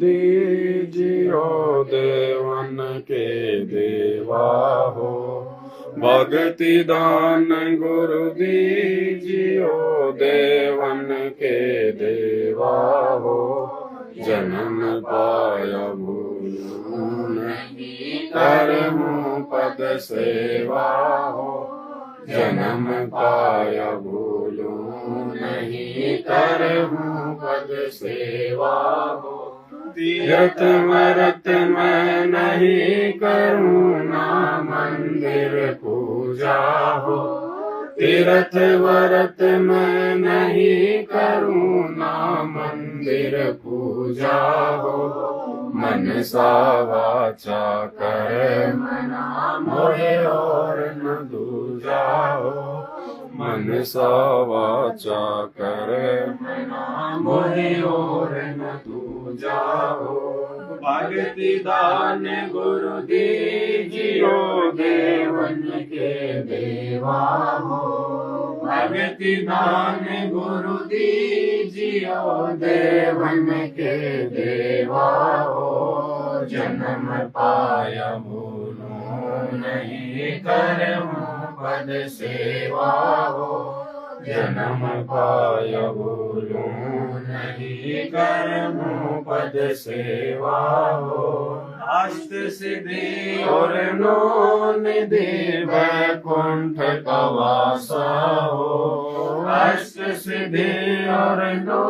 दीजियो देवन के देवा हो। भक्ति दान गुरु दीजियो देवन के देवा हो। जन्म पाया भूलूं नहीं करहूं पद सेवा हो। जन्म पाया भूलूं नहीं करहूं पद सेवा हो। तीर्थ व्रत मैं नहीं करूं ना मंदिर पूजा हो। तीर्थ व्रत मैं नहीं करूं ना मंदिर पूजा हो। मन सा वाचा कर मना मोहे और न दूजा हो। मन सा वाचा कर मना मोहे और न दूजा हो। भक्ति दान गुरु दीजियो देवन के देवा हो। भक्ति दान गुरु दीजियो देवन के देवा हो। जन्म पाया भूलूं नहीं करहूं पद सेवा हो। जन्म पाया भूलूं नहीं करहूं पद सेवा हो। अष्ट सिद्धि और नौ निधि वैकुंठ का वासा हो। अष्ट सिद्धि और नौ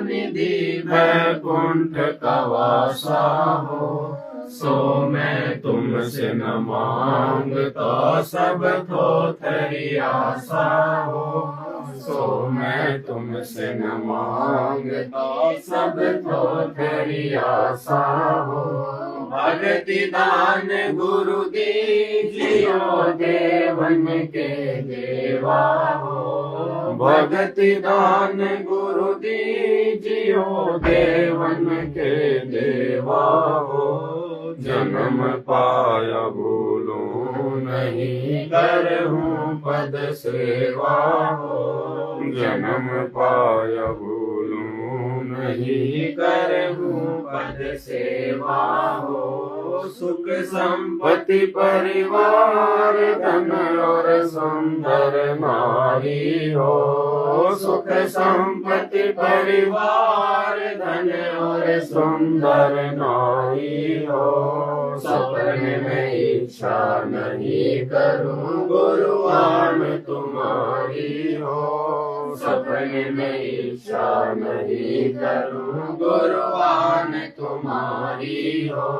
निधि वैकुंठ का वासा हो। सो मैं तुमसे न मांगता सब थोथरी आशा हो। सो मैं तुमसे न मांगता सब थोथरी आशा हो। भक्ति दान गुरु दीजियो देवन के देवा हो। भक्ति दान गुरु दीजियो देवन के देवा हो। जन्म पाया भूलूं नहीं करहूं पद सेवा हो। जन्म पाया भूलूं नहीं करहूं पद सेवा हो। सुख संपत्ति परिवार धन और सुंदर नारी हो। सुख संपत्ति परिवार धन और सुंदर नारी हो। सपने में इच्छा नहीं करूं गुरुआन तुम्हारी हो। सपने में इच्छा नहीं करूं गुरुआन तुम्हारी हो।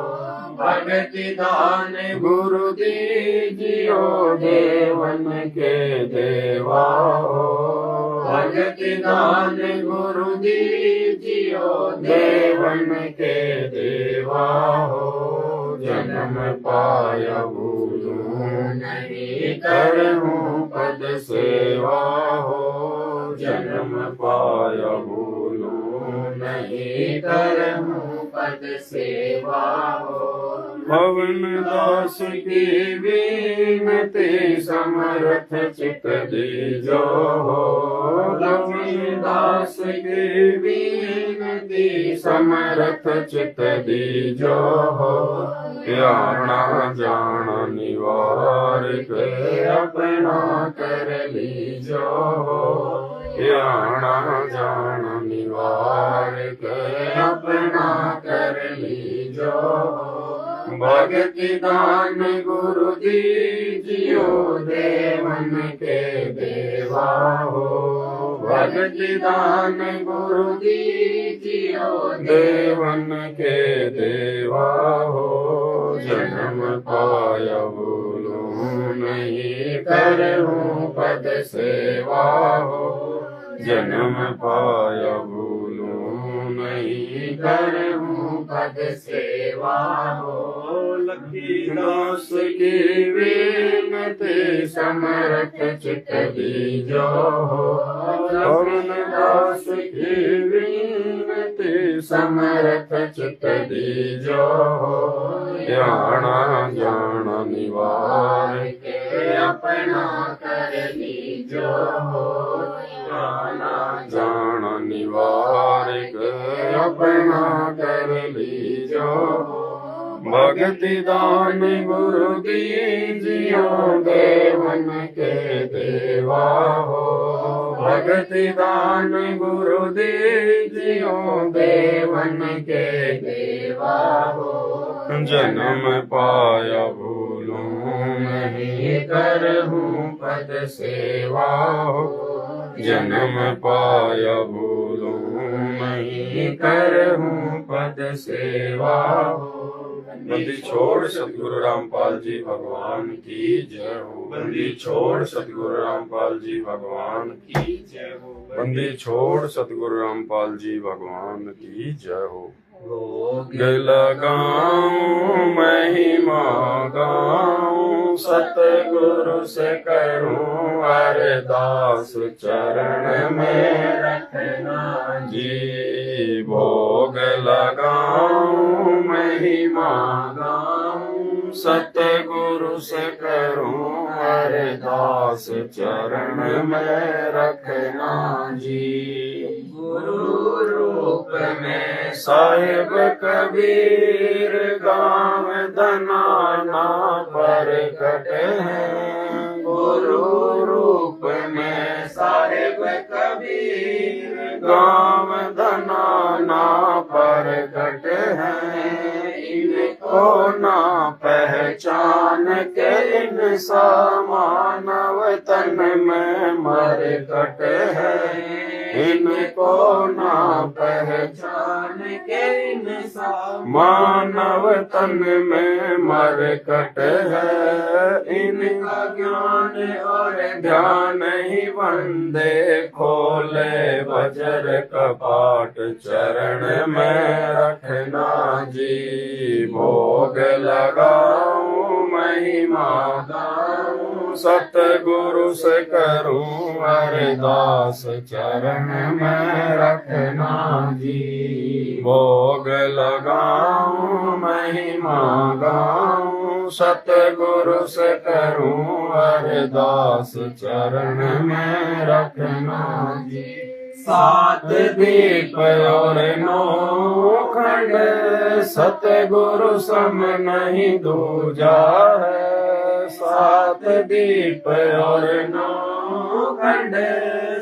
भक्ति दान गुरु दीजियो देवन के देवा हो। भक्ति दान गुरु दीजियो देवन के देवा हो। जन्म पाया भूलूं नहीं करहूं पद सेवा हो। जन्म पाया भूलूं नहीं करहूं पद सेवा हो। पवन दास की विनती समर्थ चित दीजो हो। पवन दास की विनती समर्थ चित दीजो हो। आना जाना निवार के अपना कर लीजो हो। आना जाना निवार के अपना कर लीजो हो। भक्ति दान गुरु दीजियो देवन के देवा हो। भक्ति दान गुरु दीजियो देवन के देवा हो। जन्म पाया भूलूं नहीं करहूं पद सेवा हो। जन्म पाया भूलूं नहीं करहूं पद सेवा हो। लक्ष्मीदास की विनती समर्थ चित दीजो हो। पवनदास की विनती समर्थ चित दीजो हो। आना जाना निवार के अपना कर लीजो हो। आना जाना निवार के अपना कर लीजो। भक्ति दान गुरु दीजियो देवन के देवा हो। भक्ति दान गुरु दीजियो देवन के देवा हो। जन्म पाया भूलूं नहीं करहूं पद सेवा हो। जन्म पाया भूलूं नहीं करहूं पद सेवा हो। बंदी छोड़ सतगुरु रामपाल जी भगवान की जय हो। बंदी छोड़ सतगुरु रामपाल जी भगवान की जय हो। बंदी छोड़ सतगुरु रामपाल जी भगवान की जय हो। भोग लगाऊं महिमा गाऊं सतगुरु से करूं अरदास चरण में रखना जी। भोग लगाऊं महिमा गाऊं सतगुरु से करूं अरदास चरण में रखना जी। गुरु रूप में साहिब कबीर गाँव धनाना प्रकट है। गुरु रूप में साहिब कबीर गाँव धनाना प्रकट है। इनको ना पहचान के इंसा मानव तन में मरकट है। इनको ना पहचान के इंसा मानव तन में मरकट है। इनका ज्ञान और ध्यान ही वंदे खोले वज्र कपाट चरण में रखना जी। भोग लगाऊं महिमा गाऊं सतगुरु से करूं अरदास चरण में रखना जी। भोग लगाऊं महिमा गाऊं सतगुरु से करूं अरदास चरण में रखना जी। 7 दीप और 9 खंड सतगुरु सम नहीं दूजा है। 7 दीप और 9 खंड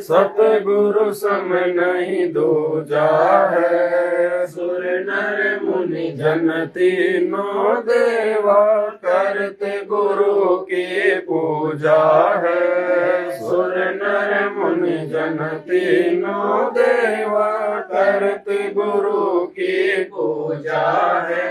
सतगुरु सम नहीं दूजा है। सुर नर मुनि जन तीनों देवा करते गुरु की पूजा है। सुर नर मुनि जन तीनों देवा करते गुरु की पूजा है।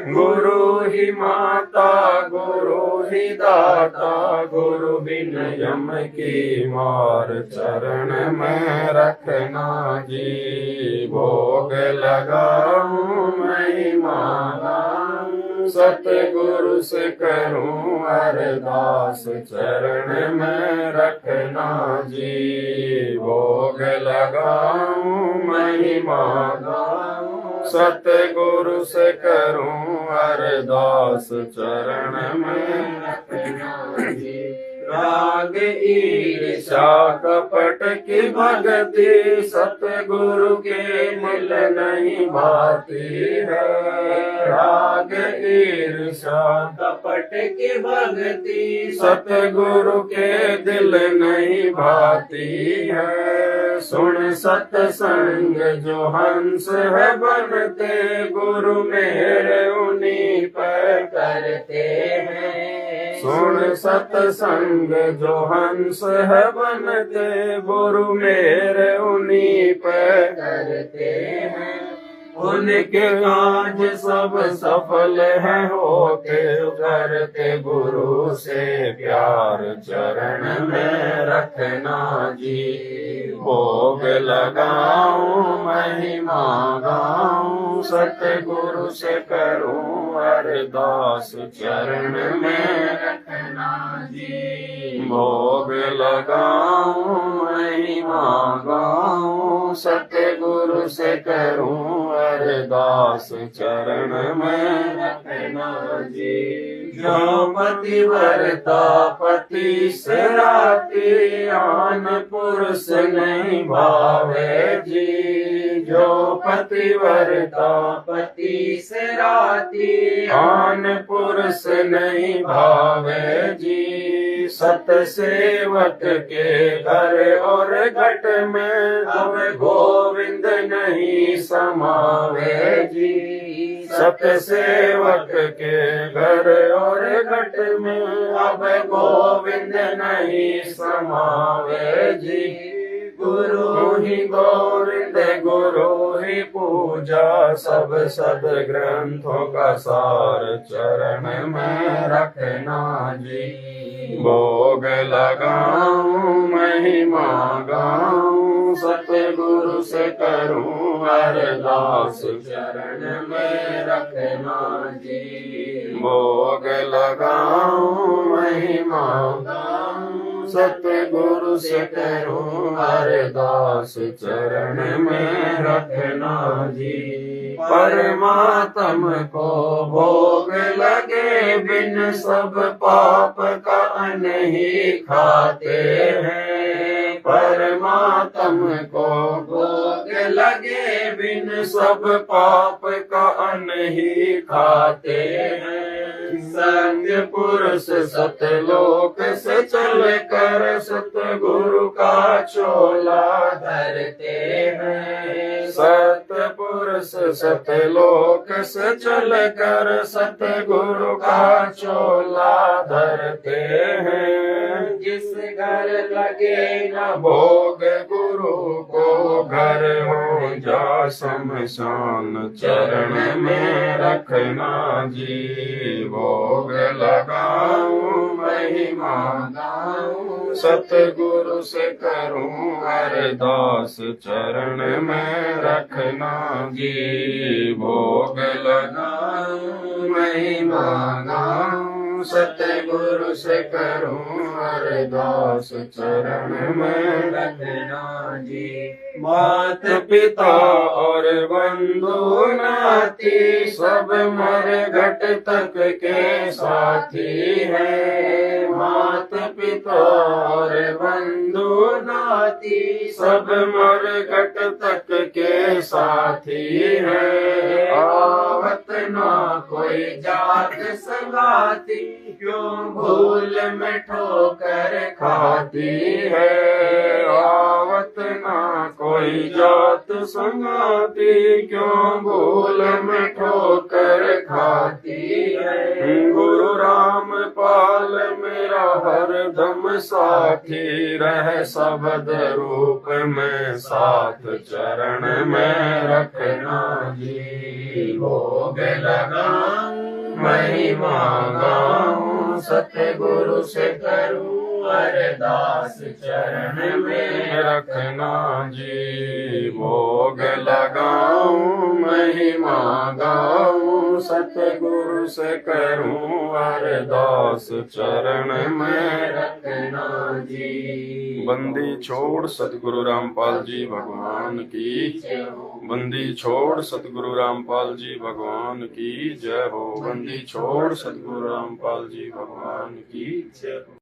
गुरु ही माता गुरु ही दाता गुरु बिन यम की मार चरण में रखना जी। भोग लगाऊं महिमा गाऊं सतगुरु से करूं अरदास चरण में रखना जी। भोग लगाऊं महिमा गाऊं सतगुरु से करूं अरदास चरण में रखना जी। राग ईर्ष्या कपट की भक्ति सतगुरु के मिल नहीं भाती है। राग ईर्ष्या कपट की भक्ति सतगुरु के दिल नहीं भाती है। सुन सतसंग जो हंस है बनते गुरु मेरे उन्हीं पर करते हैं। सुन सतसंग जो हंस है बनते गुरु मेरे उन्हीं पे करते हैं। उनके काज सब सफल है होते करते गुरु से प्यार चरण में रखना जी। भोग लगाऊं महिमा गाऊं सतगुरु से करूं अरदास चरण में रखना जी। भोग लगाऊं महिमा गाऊं सतगुरु से करूं अरदास चरण में रखना जी। जो पतिव्रता पति से राती आन पुरुष नहीं भावे जी। क्यों पतिव्रता पति से राती आन पुरुष नहीं भावे जी। सत सेवक के घर और घट में अब गोविंद नहीं समावे जी। सत सेवक के घर और घट में अब गोविंद नहीं समावे जी। गुरु ही गोविंद गुरु ही पूजा, सब सद ग्रंथों का सार चरण में रखना जी। भोग लगाऊं महिमा गाऊं, सतगुरु से करूं अरदास चरण में रखना जी। भोग लगाऊं महिमा गाऊं, सतगुरु से करूं अरदास चरण में रखना जी। परमात्म को भोग लगे बिन सब पाप का अन्न ही खाते हैं। परमात्म को भोग लगे बिन सब पाप का अन्न ही खाते हैं। सत्य पुरुष सतलोक से चल कर सतगुरु का चोला धरते हैं। सत्य पुरुष सतलोक से चल कर सतगुरु का चोला धरते हैं। जिस घर लगे न भोग गुरु को, घर हो जा शमशान चरण में रखना जी। भोग लगाऊं महिमा गाऊं, सतगुरु से करूं अरदास चरण में रखना जी। भोग लगाऊं महिमा गाऊं, सतगुरु से करूं अरदास चरण में रखना जी। मात पिता और बंधु नाती सब मर घट तक के साथी है। मात पिता और बंधु नाती सब मर घट तक के साथी है। आवत ना कोई जात संगाती, क्यों भूल में ठोकर खाती है। आवत ना कोई जात संगाती, क्यों भूल में ठोकर खाती है। गुरु राम पाल मेरा हरदम साथी, रह सबद रूप में साथ चरण में रखना जी। भोग लगाऊं महिमा गाऊं, सतगुरु से करूं अरदास चरण में रखना जी। भोग लगाऊं महिमा गाऊं, सतगुरु से करूं अरदास चरण में रखना जी। बंदी छोड़ सतगुरु रामपाल जी भगवान की, बंदी छोड़ सतगुरु रामपाल जी भगवान की जय हो। बंदी छोड़ सतगुरु रामपाल जी भगवान की जय हो।